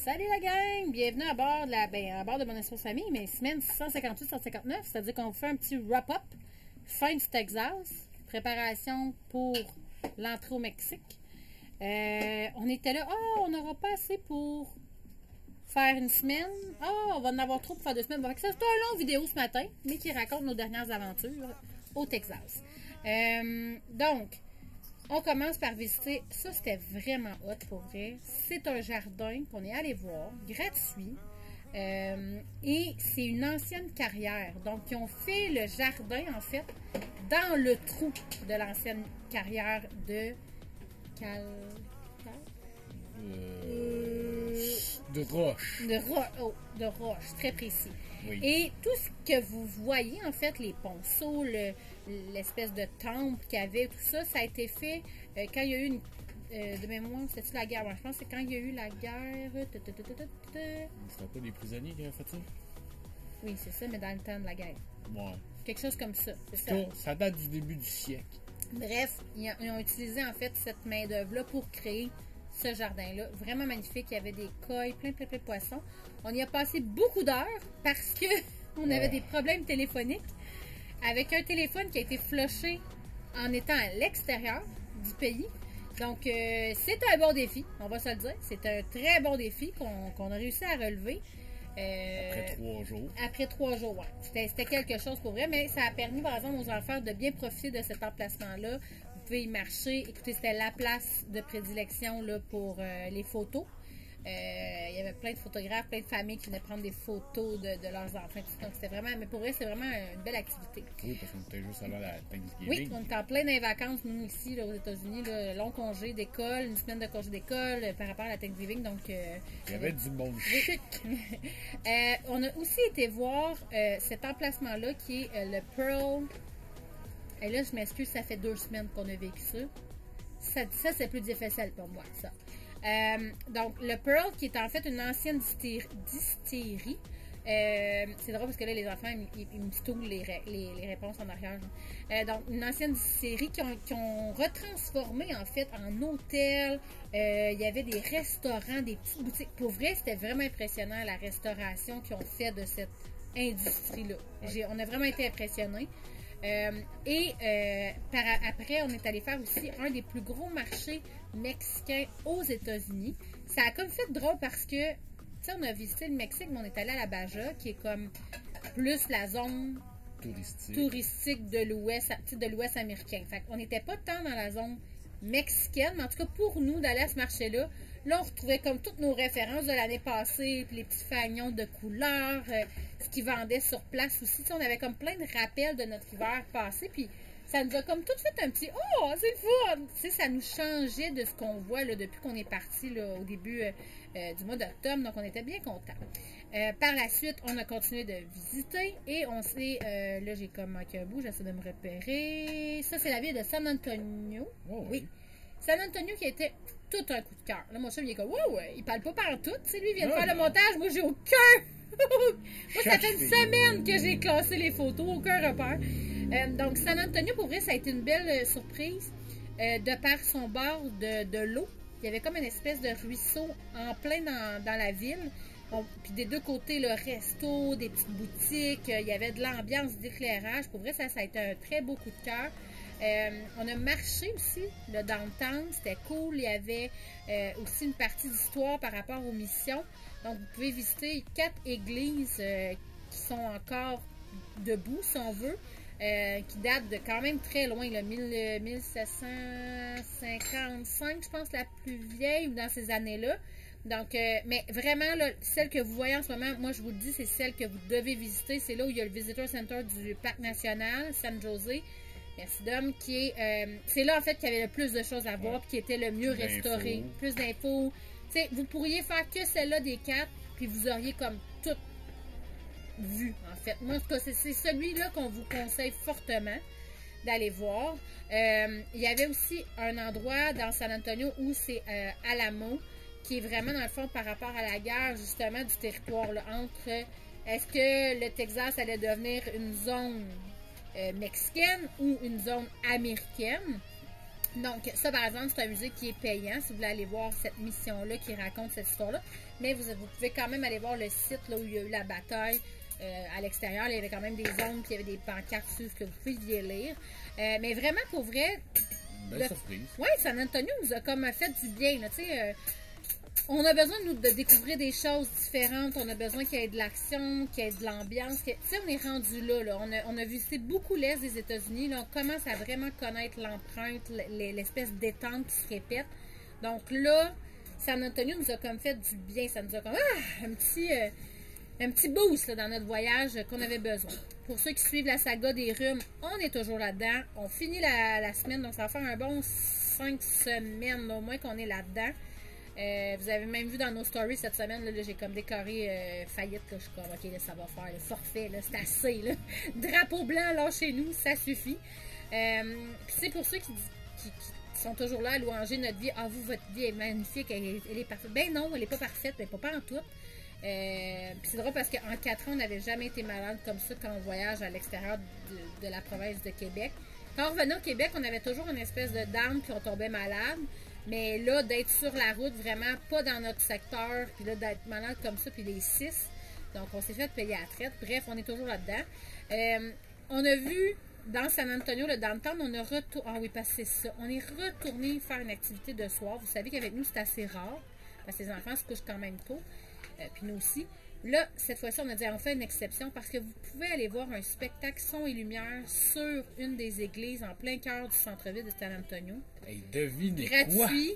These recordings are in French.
Salut la gang! Bienvenue à bord de mon Espace Famille, mais semaine 158-159, c'est-à-dire qu'on fait un petit wrap-up fin du Texas, préparation pour l'entrée au Mexique. On était là, on n'aura pas assez pour faire une semaine. On va en avoir trop pour faire 2 semaines. Bon, ça, c'est un long vidéo ce matin, mais qui raconte nos dernières aventures au Texas. Donc, on commence par visiter, ça c'était vraiment hot pour vrai, c'est un jardin qu'on est allé voir, gratuit, et c'est une ancienne carrière, donc ils ont fait le jardin en fait dans le trou de l'ancienne carrière de de roche. De roche, très précis. Oui. Et tout ce que vous voyez, en fait, les ponceaux, l'espèce de temple qu'il y avait, tout ça, ça a été fait quand il y a eu de mémoire, c'était la guerre. Moi, je pense que c'est quand il y a eu la guerre. C'était pas des prisonniers qui avaient fait ça? Oui, c'est ça, mais dans le temps de la guerre. Ouais. Quelque chose comme ça. C'est ça. Ça date du début du siècle. Bref, ils ont utilisé en fait cette main-d'œuvre-là pour créer ce jardin-là. Vraiment magnifique. Il y avait des coilles, plein de poissons. On y a passé beaucoup d'heures parce que on avait des problèmes téléphoniques avec un téléphone qui a été flushé en étant à l'extérieur du pays. Donc, c'est un bon défi, on va se le dire. C'est un très bon défi qu'on a réussi à relever. Après 3 jours. Après 3 jours, ouais. C'était quelque chose pour vrai, mais ça a permis, par exemple, aux enfants de bien profiter de cet emplacement-là. Vous pouvez y marcher. Écoutez, c'était la place de prédilection là, pour les photos. Il y avait plein de photographes, plein de familles qui venaient prendre des photos de leurs enfants. Donc, c'était vraiment, mais pour eux, c'est vraiment une belle activité. Oui, parce qu'on était juste allé à la Thanksgiving. Oui, on était en plein dans les vacances, nous, ici, là, aux États-Unis, long congé d'école, une semaine de congé d'école par rapport à la Thanksgiving. Donc, il y avait du monde chic. On a aussi été voir cet emplacement-là qui est le Pearl. Et là, je m'excuse, ça fait 2 semaines qu'on a vécu ça. Ça, c'est plus difficile pour moi, ça. Donc, le Pearl, qui est en fait une ancienne distillerie. C'est drôle parce que là, les enfants, ils me stoulent les réponses en arrière. Donc, une ancienne distillerie qui ont retransformé, en fait, en hôtel. Il y avait des restaurants, des petites boutiques. Pour vrai, c'était vraiment impressionnant, la restauration qu'ils ont fait de cette industrie-là. On a vraiment été impressionnés. Après, on est allé faire aussi un des plus gros marchés mexicains aux États-Unis. Ça a comme fait drôle parce que, tu sais, on a visité le Mexique, mais on est allé à la Baja, qui est comme plus la zone touristique de l'Ouest américain. Fait qu'on n'était pas tant dans la zone mexicaine, mais en tout cas, pour nous, d'aller à ce marché-là, là, on retrouvait comme toutes nos références de l'année passée, puis les petits fagnons de couleurs, ce qu'ils vendaient sur place aussi. T'sais, on avait comme plein de rappels de notre hiver passé, puis ça nous a comme tout fait un petit « Oh, c'est le fun! » Tu sais, ça nous changeait de ce qu'on voit là, depuis qu'on est parti là, au début du mois d'octobre, donc on était bien contents. Par la suite, on a continué de visiter et on s'est... là, j'ai comme manqué un bout, j'essaie de me repérer. Ça, c'est la ville de San Antonio. Oh, oui. San Antonio qui a été tout un coup de cœur. Là, mon chef, il est comme, wow, il parle pas partout. Tu sais, lui, il vient de faire le montage. Moi, j'ai aucun. Moi, ça fait une semaine que j'ai classé les photos, aucun repère. Donc, San Antonio, pour vrai, ça a été une belle surprise. De par son bord de l'eau, il y avait comme une espèce de ruisseau en plein dans la ville. Puis des deux côtés, le resto, des petites boutiques, il y avait de l'ambiance, d'éclairage. Pour vrai, ça a été un très beau coup de cœur. On a marché aussi, le downtown, c'était cool. Il y avait aussi une partie d'histoire par rapport aux missions. Donc, vous pouvez visiter 4 églises qui sont encore debout, si on veut, qui datent de quand même très loin, le 1755, je pense, la plus vieille, dans ces années-là. Donc, mais vraiment, là, celle que vous voyez en ce moment, moi, je vous le dis, c'est celle que vous devez visiter. C'est là où il y a le Visitor Center du Parc National, San José. Merci, Dom, qui est... c'est là, en fait, qu'il y avait le plus de choses à voir, puis qui était le mieux restauré. Plus d'infos. Tu sais, vous pourriez faire que celle-là des 4, puis vous auriez comme tout vu, en fait. Moi, en tout cas, c'est celui-là qu'on vous conseille fortement d'aller voir. Il y avait aussi un endroit dans San Antonio où c'est Alamo, qui est vraiment, dans le fond, par rapport à la guerre, justement, du territoire, là, entre est-ce que le Texas allait devenir une zone mexicaine ou une zone américaine. Donc, ça, par exemple, c'est un musée qui est payant si vous voulez aller voir cette mission-là qui raconte cette histoire-là. Mais vous pouvez quand même aller voir le site là, où il y a eu la bataille. À l'extérieur, il y avait quand même des zones, puis il y avait des pancartes sur ce que vous pouviez lire. Mais vraiment, pour vrai... Belle surprise. Oui, San Antonio nous a comme fait du bien. Là, on a besoin de découvrir des choses différentes. On a besoin qu'il y ait de l'action, qu'il y ait de l'ambiance. On est rendu là. On a visité beaucoup l'Est des États-Unis. On commence à vraiment connaître l'empreinte, l'espèce d'étente qui se répète. Donc là, San Antonio nous a comme fait du bien. Ça nous a comme un petit boost là, dans notre voyage qu'on avait besoin. Pour ceux qui suivent la saga des rhumes, on est toujours là-dedans. On finit la semaine, donc ça va faire un bon 5 semaines au moins qu'on est là-dedans. Vous avez même vu dans nos stories cette semaine, là, j'ai comme décoré faillite. Là, je suis comme, ok, là, ça va faire le forfait, c'est assez. Là. Drapeau blanc, là, chez nous, ça suffit. Puis c'est pour ceux qui sont toujours là à louanger notre vie. Ah, vous, votre vie est magnifique, elle est parfaite. Ben non, elle n'est pas parfaite, mais pas en tout. Puis c'est drôle parce qu'en 4 ans, on n'avait jamais été malade comme ça quand on voyage à l'extérieur de la province de Québec. Quand on revenait au Québec, on avait toujours une espèce de down puis on tombait malade. Mais là, d'être sur la route, vraiment pas dans notre secteur, puis là, d'être malade comme ça, puis les 6. Donc, on s'est fait payer à la traite. Bref, on est toujours là-dedans. On a vu dans San Antonio, le downtown, on a retourné. Ah oui, parce que c'est ça. On est retourné faire une activité de soir. Vous savez qu'avec nous, c'est assez rare. Parce que les enfants se couchent quand même tôt. Puis nous aussi. Là, cette fois-ci, on a dit, on fait une exception parce que vous pouvez aller voir un spectacle son et lumière sur une des églises en plein cœur du centre-ville de San Antonio. Hey, devinez gratuit.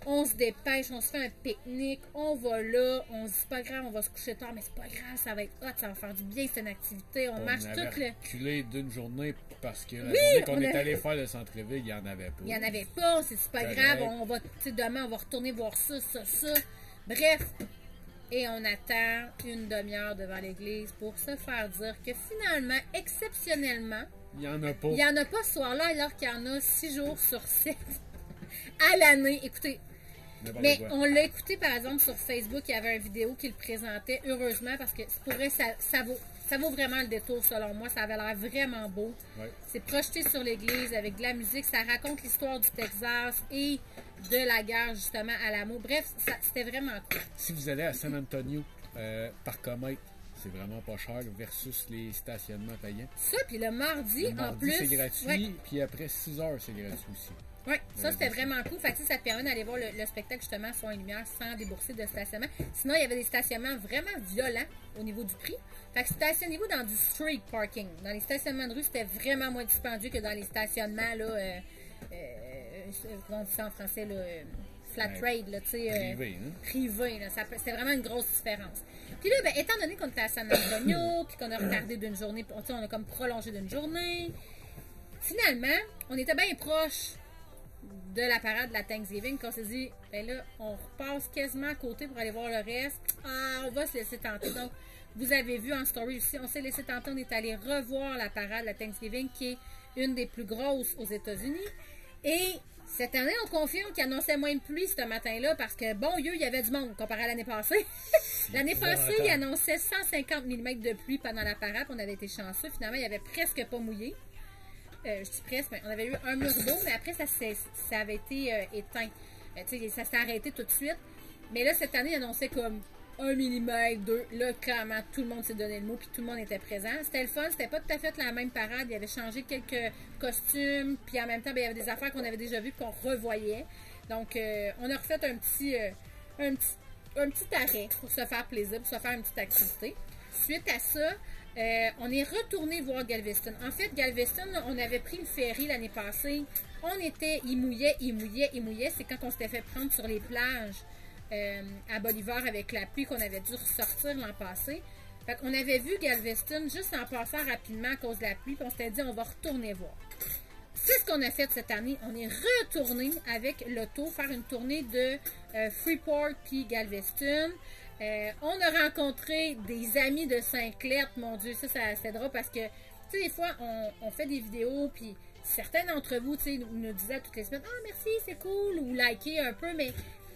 On se dépêche, on se fait un pique-nique, on va là, on se dit c'est pas grave, on va se coucher tard, mais c'est pas grave, ça va être hot, ça va faire du bien, c'est une activité, on marche toute le... reculé d'une journée parce que la journée qu'on est allé faire le centre-ville, il n'y en avait pas. Il n'y en avait pas, c'est pas grave, on va, demain on va retourner voir ça. Bref, et on attend une demi-heure devant l'église pour se faire dire que finalement, exceptionnellement, il n'y en a pas. Il n'y en a pas ce soir-là, alors qu'il y en a 6 jours sur 7 à l'année. Écoutez, mais on l'a écouté par exemple sur Facebook, il y avait une vidéo qui le présentait, heureusement, parce que pour vrai, ça vaut vraiment le détour selon moi. Ça avait l'air vraiment beau. Ouais. C'est projeté sur l'église avec de la musique. Ça raconte l'histoire du Texas et de la guerre justement à l'amour. Bref, c'était vraiment cool. Si vous allez à San Antonio par comète, c'est vraiment pas cher versus les stationnements payants. Ça, puis le mardi en plus. C'est gratuit, puis après 6 heures, c'est gratuit aussi. Oui, ça c'était vraiment cool. Fait que ça te permet d'aller voir le spectacle justement son et lumière sans débourser de stationnement. Sinon, il y avait des stationnements vraiment violents au niveau du prix. Fait que stationnez-vous dans du street parking. Dans les stationnements de rue, c'était vraiment moins dispendieux que dans les stationnements, là, comment on dit ça en français, là, flat rate, là, tu sais. Privé, hein? Privé, là. C'était vraiment une grosse différence. Puis là, ben, étant donné qu'on était à San Antonio, puis qu'on a retardé d'une journée, on a comme prolongé d'une journée, finalement, on était bien proche de la parade de la Thanksgiving, qu'on s'est dit, ben là, on repasse quasiment à côté pour aller voir le reste. Ah, on va se laisser tenter. Donc, vous avez vu en story aussi, on s'est laissé tenter, on est allé revoir la parade de la Thanksgiving, qui est une des plus grosses aux États-Unis. Et cette année, on confirme qu'il annonçait moins de pluie ce matin-là, parce que, bon Dieu, il y avait du monde comparé à l'année passée. L'année passée, il annonçait 150 mm de pluie pendant la parade, on avait été chanceux. Finalement, il n'y avait presque pas mouillé. Je dis presque, mais on avait eu un mur d'eau, mais après, ça avait été éteint. Ça s'est arrêté tout de suite. Mais là, cette année, il annonçait comme 1 mm, 2. Là, clairement, tout le monde s'est donné le mot, puis tout le monde était présent. C'était le fun, c'était pas tout à fait la même parade. Il avait changé quelques costumes, puis en même temps, ben, il y avait des affaires qu'on avait déjà vues, qu'on revoyait. Donc, on a refait un petit arrêt pour se faire plaisir, pour se faire une petite activité. Suite à ça, on est retourné voir Galveston. En fait, Galveston, on avait pris le ferry l'année passée. Il mouillait. C'est quand on s'était fait prendre sur les plages à Bolivar avec la pluie qu'on avait dû ressortir l'an passé. Fait qu'on avait vu Galveston juste en passant rapidement à cause de la pluie, puis on s'était dit on va retourner voir. C'est ce qu'on a fait cette année. On est retourné avec l'auto faire une tournée de Freeport puis Galveston. On a rencontré des amis de Saint-Clair, mon Dieu, ça c'était drôle parce que, tu sais, des fois, on fait des vidéos, puis certains d'entre vous, tu sais, nous disaient toutes les semaines, « Ah, merci, c'est cool », ou liker un peu, mais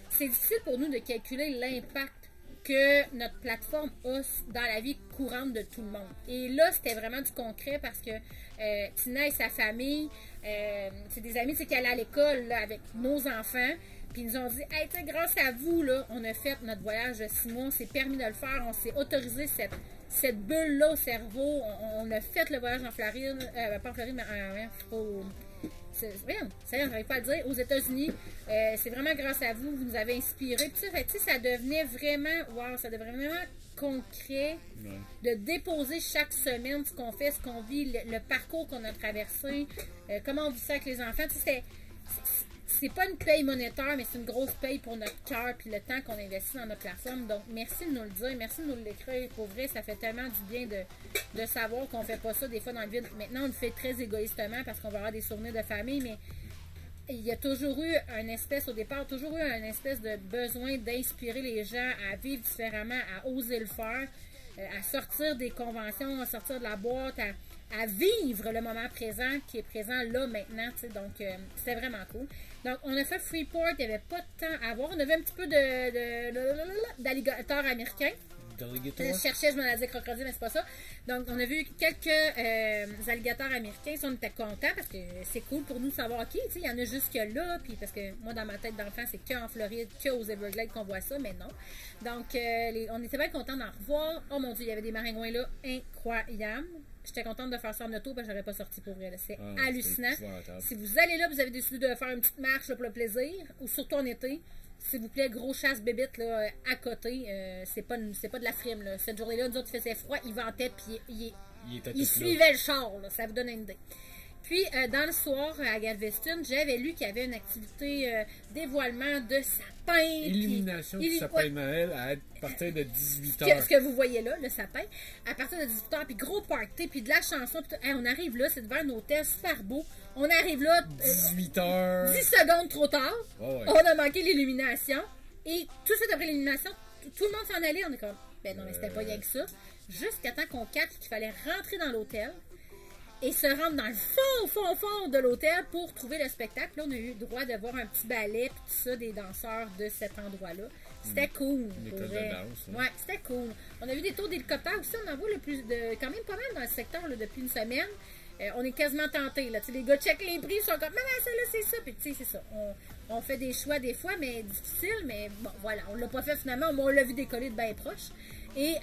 c'est difficile pour nous de calculer l'impact que notre plateforme a dans la vie courante de tout le monde. Et là, c'était vraiment du concret parce que Tina et sa famille, c'est des amis qui allaient à l'école là, avec nos enfants. Puis ils nous ont dit, hey, grâce à vous, là, on a fait notre voyage de 6 mois, on s'est permis de le faire, on s'est autorisé cette bulle-là au cerveau, on a fait le voyage en Floride, pas en Floride, mais j'arrive pas à le dire, aux États-Unis. C'est vraiment grâce à vous, vous nous avez inspirés. Puis ça devenait vraiment, ça devenait vraiment concret de déposer chaque semaine ce qu'on fait, ce qu'on vit, le parcours qu'on a traversé, comment on vit ça avec les enfants. C'est pas une paye monétaire, mais c'est une grosse paye pour notre cœur puis le temps qu'on investit dans notre plateforme. Donc, merci de nous le dire, merci de nous l'écrire. Pour vrai, ça fait tellement du bien de savoir qu'on fait pas ça des fois dans le vide. Maintenant, on le fait très égoïstement parce qu'on va avoir des souvenirs de famille, mais il y a toujours eu un espèce, au départ, toujours eu un espèce de besoin d'inspirer les gens à vivre différemment, à oser le faire, à sortir des conventions, à sortir de la boîte, à vivre le moment présent qui est présent là maintenant. Donc, c'était vraiment cool. Donc, on a fait Freeport, il n'y avait pas de temps à voir. On avait un petit peu d'alligators américains. Je cherchais, je m'en allais dire crocodile, mais c'est pas ça. Donc, on a vu quelques alligators américains. On était contents parce que c'est cool pour nous de savoir, OK, il y en a jusque là. Puis parce que moi, dans ma tête d'enfant, c'est qu'en Floride, qu'aux Everglades qu'on voit ça, mais non. Donc, on était bien contents d'en revoir. Oh mon Dieu, il y avait des maringouins là incroyables. J'étais contente de faire ça en auto parce que j'aurais pas sorti pour vrai. C'est hallucinant. Si vous allez là, vous avez décidé de faire une petite marche là, pour le plaisir, ou surtout en été, s'il vous plaît, gros chasse bébite là, à côté. C'est pas de la frime. Là. Cette journée-là, nous autres, il faisait froid, il ventait, puis il suivait le char. Là. Ça vous donne une idée. Puis, dans le soir, à Galveston, j'avais lu qu'il y avait une activité dévoilement de sapin. Illumination du sapin de Noël à partir de 18h. Ce que vous voyez là, le sapin. À partir de 18h, puis gros party, puis de la chanson. Puis on arrive là, c'est devant un hôtel super beau. On arrive là, 18h. 10 secondes trop tard. Oh ouais. On a manqué l'illumination. Et tout de suite après l'illumination, tout le monde s'en allait. On est comme, ben non, mais c'était pas rien que ça. Jusqu'à temps qu'on capte qu'il fallait rentrer dans l'hôtel et se rendre dans le fond de l'hôtel pour trouver le spectacle. Là, on a eu le droit de voir un petit ballet et tout ça, des danseurs de cet endroit-là. C'était cool. Une école de danse. Ouais, c'était cool. On a vu des tours d'hélicoptère aussi. On en voit quand même pas mal dans le secteur là, depuis une semaine. On est quasiment tentés. Les gars checkent les prix, ils sont comme, maman, celle-là, c'est ça. Puis, tu sais, c'est ça. On fait des choix des fois, mais difficiles. Mais bon, voilà, on l'a pas fait finalement. On l'a vu décoller de bien proche. Et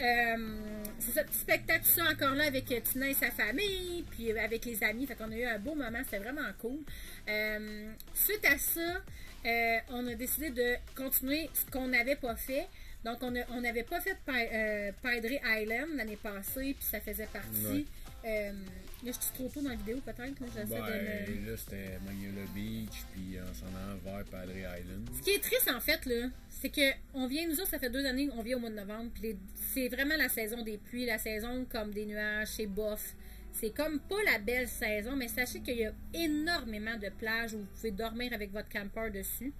c'est ça, petit spectacle, ça, encore là, avec Tina et sa famille, puis avec les amis. Fait qu'on a eu un beau moment, c'était vraiment cool. Suite à ça, on a décidé de continuer ce qu'on n'avait pas fait. Donc, on n'avait pas fait Padre Island l'année passée, puis ça faisait partie. Ouais. Là, je suis trop tôt dans la vidéo, peut-être. Là, c'était Magnolia Beach, puis on s'en a vers Padre Island. Ce qui est triste, en fait, là, c'est qu'on vient, nous autres, ça fait 2 années qu'on vient au mois de novembre, puis c'est vraiment la saison des pluies, la saison comme des nuages, c'est bof. C'est comme pas la belle saison, mais sachez qu'il y a énormément de plages où vous pouvez dormir avec votre camper dessus.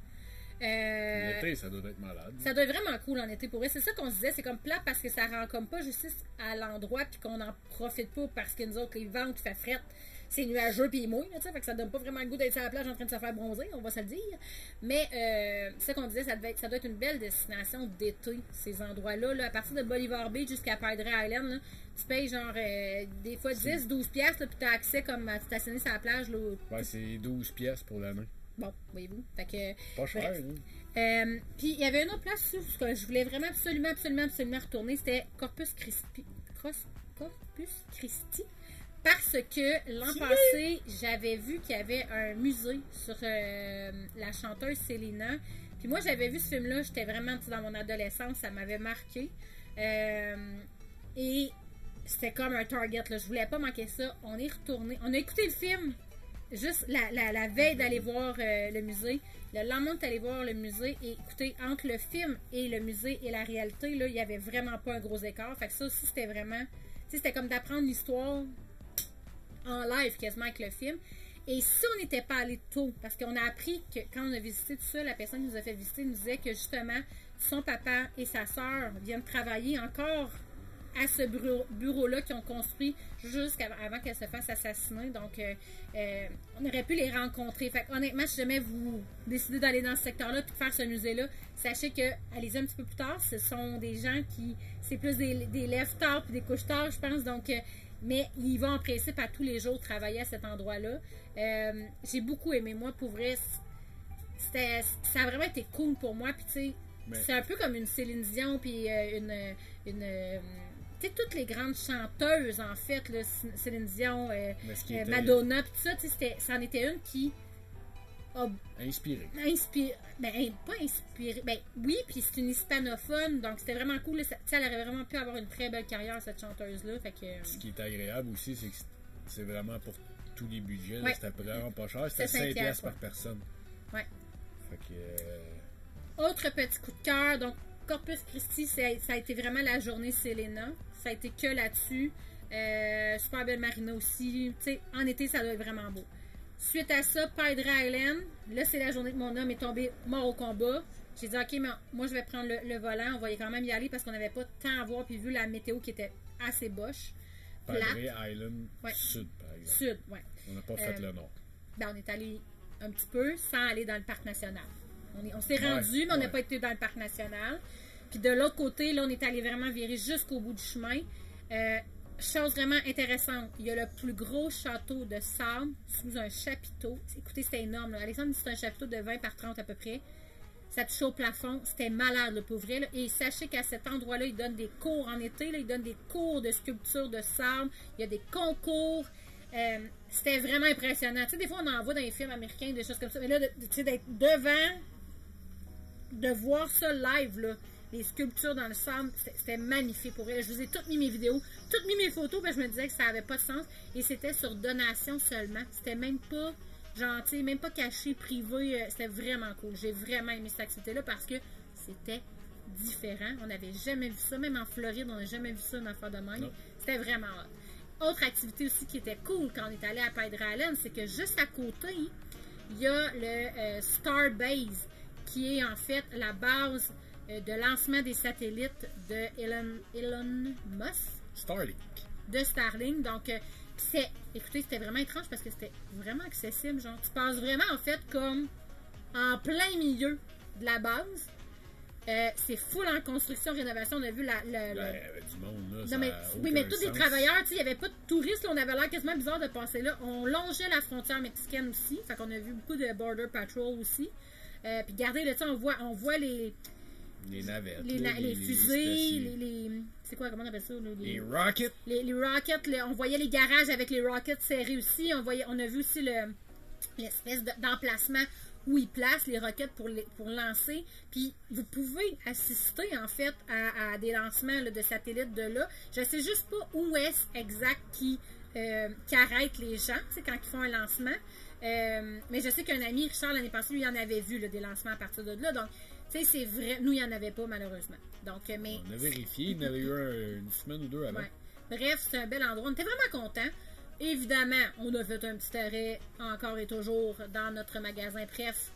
L'été, ça doit être malade. Ça doit être vraiment cool en été pour vrai. C'est ça qu'on se disait, c'est comme plat parce que ça rend comme pas justice à l'endroit puis qu'on n'en profite pas parce que nous autres, les vents qui fait frette, c'est nuageux puis il mouille, fait que ça donne pas vraiment le goût d'être sur la plage en train de se faire bronzer, on va se le dire. Mais c'est ça qu'on disait, ça doit être une belle destination d'été, ces endroits-là. Là, à partir de Bolivar Beach jusqu'à Padre Island, là, tu payes genre des fois 10-12 piastres puis tu as accès comme à stationner sur la plage. Là, ouais, c'est 12 piastres pour l'année. Bon, voyez-vous. Fait que, pas cher, puis il y avait une autre place où je voulais vraiment absolument retourner, c'était Corpus Christi. Parce que l'an passé, j'avais vu qu'il y avait un musée sur la chanteuse Selena. Puis moi, j'avais vu ce film-là, j'étais vraiment dans mon adolescence, ça m'avait marqué. Et c'était comme un target, là. Je voulais pas manquer ça. On est retourné. On a écouté le film juste la veille d'aller voir le musée. Le lendemain d'aller voir le musée. Et écoutez, entre le film et le musée et la réalité, là, il n'y avait vraiment pas un gros écart. Fait que ça aussi, c'était vraiment... C'était comme d'apprendre l'histoire en live quasiment avec le film. Et si on n'était pas allé tôt, parce qu'on a appris que quand on a visité tout ça, la personne qui nous a fait visiter nous disait que justement, son papa et sa soeur viennent travailler encore à ce bureau-là qu'ils ont construit avant qu'elle se fasse assassiner. Donc, on aurait pu les rencontrer. Fait honnêtement, si jamais vous décidez d'aller dans ce secteur-là et de faire ce musée-là, sachez que, allez-y un petit peu plus tard, ce sont des gens qui, c'est plus des lèvres tard puis des couches tard, je pense. Donc, mais ils vont en principe à tous les jours travailler à cet endroit-là. J'ai beaucoup aimé, moi, pour vrai. Ça a vraiment été cool pour moi. Puis, tu sais, c'est un peu comme une Céline Dion, puis tu sais, toutes les grandes chanteuses, en fait, là, Céline Dion, Madonna, puis tout ça, tu sais, ça en était une qui a inspiré. Pas inspiré. Ben oui, puis c'est une hispanophone, donc c'était vraiment cool. Là, elle aurait vraiment pu avoir une très belle carrière, cette chanteuse-là. Fait que, ce qui est agréable aussi, c'est que c'est vraiment pour tous les budgets. Ouais. C'était vraiment pas cher. C'était 5$ par personne. Ouais. Fait que, autre petit coup de cœur, donc Corpus Christi, ça a été vraiment la journée Selena. Ça a été que là-dessus. Super belle marina aussi. Tu sais, en été, ça doit être vraiment beau. Suite à ça, Padre Island. Là, c'est la journée que mon homme est tombé mort au combat. J'ai dit, OK, mais moi, je vais prendre le volant. On va quand même y aller parce qu'on n'avait pas de temps à voir. Puis vu la météo qui était assez boche. Padre Island Sud, par exemple. Sud, oui. On n'a pas fait le nord. Ben, on est allé un petit peu sans aller dans le parc national. On s'est rendu, mais on n'a pas été dans le parc national. Puis de l'autre côté, là, on est allé vraiment virer jusqu'au bout du chemin. Chose vraiment intéressante, il y a le plus gros château de sable sous un chapiteau. Écoutez, c'était énorme. Là. Alexandre dit que c'est un chapiteau de 20 par 30 à peu près. Ça touchait au plafond. C'était malade, le pour vrai. Là. Et sachez qu'à cet endroit-là, ils donnent des cours en été. Là, ils donnent des cours de sculpture de sable. Il y a des concours. C'était vraiment impressionnant. Tu sais, des fois, on en voit dans les films américains, des choses comme ça. Mais là, tu sais, d'être devant, de voir ça live, là, les sculptures dans le sable, c'était magnifique pour vrai. Je vous ai toutes mis mes vidéos, toutes mis mes photos, parce que je me disais que ça n'avait pas de sens. Et c'était sur donation seulement. C'était même pas gentil, même pas caché, privé. C'était vraiment cool. J'ai vraiment aimé cette activité-là parce que c'était différent. On n'avait jamais vu ça. Même en Floride, on n'a jamais vu ça, une affaire de même. C'était vraiment hot. Autre activité aussi qui était cool quand on est allé à Padre Island, c'est que juste à côté, il y a le Starbase, qui est en fait la base de lancement des satellites de Elon Musk. Starlink. De Starlink. Donc, écoutez, c'était vraiment étrange parce que c'était vraiment accessible. Genre, tu passes vraiment, en fait, comme en plein milieu de la base. C'est full en construction, rénovation. On a vu il y avait du monde, là. Oui, mais tous des travailleurs, il n'y avait pas de touristes. Là, on avait l'air quasiment bizarre de passer là. On longeait la frontière mexicaine aussi. Fait qu'on a vu beaucoup de Border Patrol aussi. Puis regardez, là, on voit les navettes. Les fusées, c'est quoi, comment on appelle ça? Les rockets. Les rockets, on voyait les garages avec les rockets serrés aussi. On a vu aussi l'espèce d'emplacement où ils placent les roquettes pour lancer. Puis vous pouvez assister en fait à des lancements là, de satellites de là. Je sais juste pas où est-ce exact qui arrête les gens, quand ils font un lancement. Mais je sais qu'un ami, Richard, l'année passée, lui, il en avait vu là, des lancements à partir de là. Donc, tu sais, c'est vrai. Nous, il n'y en avait pas, malheureusement. Donc, mais, on a vérifié. Il y en avait eu une semaine ou deux avant. Ouais. Bref, c'est un bel endroit. On était vraiment contents. Évidemment, on a fait un petit arrêt encore et toujours dans notre magasin Pref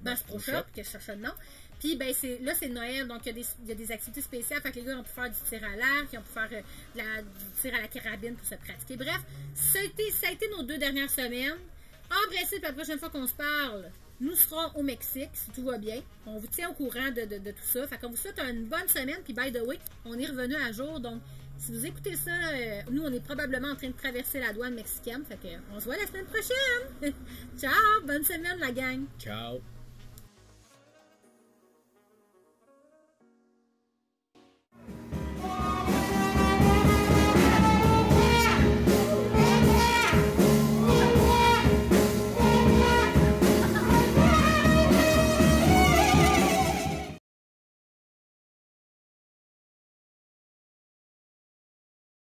Bass Pro Shop, que je cherche le nom. Puis, ben, là, c'est Noël, donc il y a des activités spéciales. Fait que les gars ont pu faire du tir à l'arc, ils ont pu faire du tir à la carabine pour se pratiquer. Bref, ça a été nos 2 dernières semaines. En principe, la prochaine fois qu'on se parle, nous serons au Mexique, si tout va bien. On vous tient au courant de tout ça. Fait qu'on vous souhaite une bonne semaine. Puis, by the way, on est revenu à jour. Donc, si vous écoutez ça, nous, on est probablement en train de traverser la douane mexicaine. Fait qu'on se voit la semaine prochaine. Ciao! Bonne semaine, la gang! Ciao!